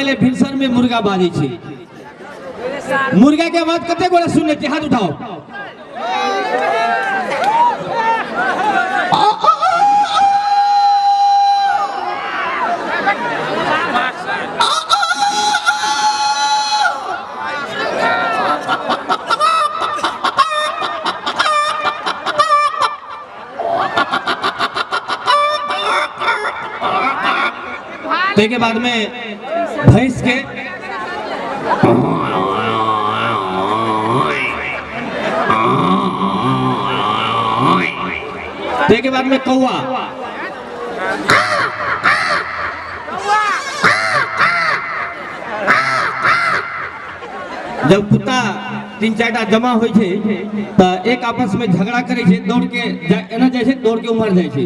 पहले भिनसर में मुर्गा बाजे छे। मुर्गा के आवाज कते गोरा सुनने छे? हाथ उठाओ। के बाद में भैंस के के बाद में कौवा, जब कुत्ता 3-4 टा जमा होय छे तो एक आपस में झगड़ा करे छे, दौड़ के एना जाय छे, दौड़ के उमर जाय छे।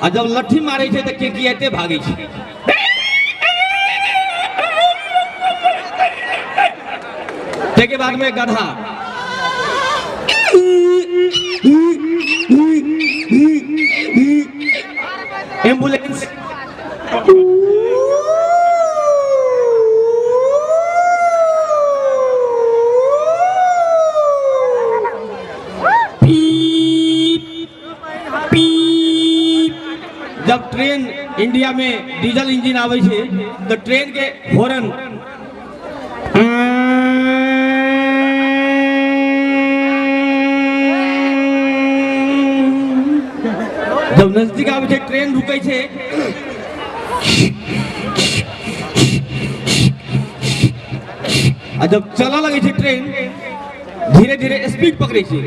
आ जब लट्ठी मारे छे तो केकियाते भागे छे। के बाद में गधा, एम्बुलेंस, जब ट्रेन इंडिया में डीजल इंजन आवे छे तो ट्रेन के हॉर्न, जब नजदीक आवे छे ट्रेन रुके छे, आ जब चला लगे छे ट्रेन धीरे धीरे स्पीड पकड़े छे।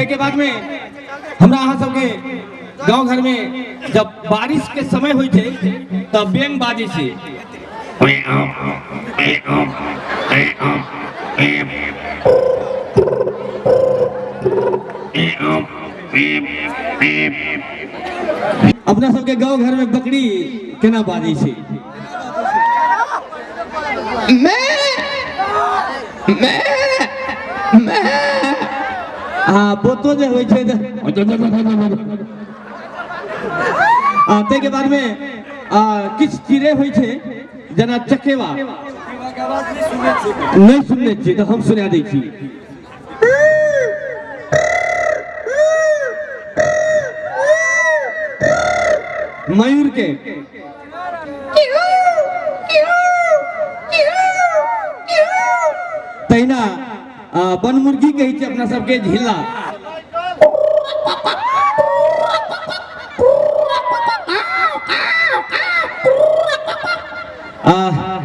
के बाद में हमरा अहाँ सबके गांव घर में जब बारिश के समय होय छे तब बेंग बाजे छे। अपना सबके गांव घर में बकरी केना बाजे छे? हाँ, पोतो जे होय छे ते के बाद में किछ चिड़ै होय छे जना चकेवा, नहीं सुनने छी तो हम सुना दै छी। मयूर के तहिना वन मुर्गी कही छे अपना सबके झिल्ला।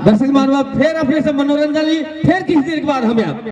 दर्शक मानव फिर अपने से मनोरंजन ली, फिर किसी देर के बाद हमें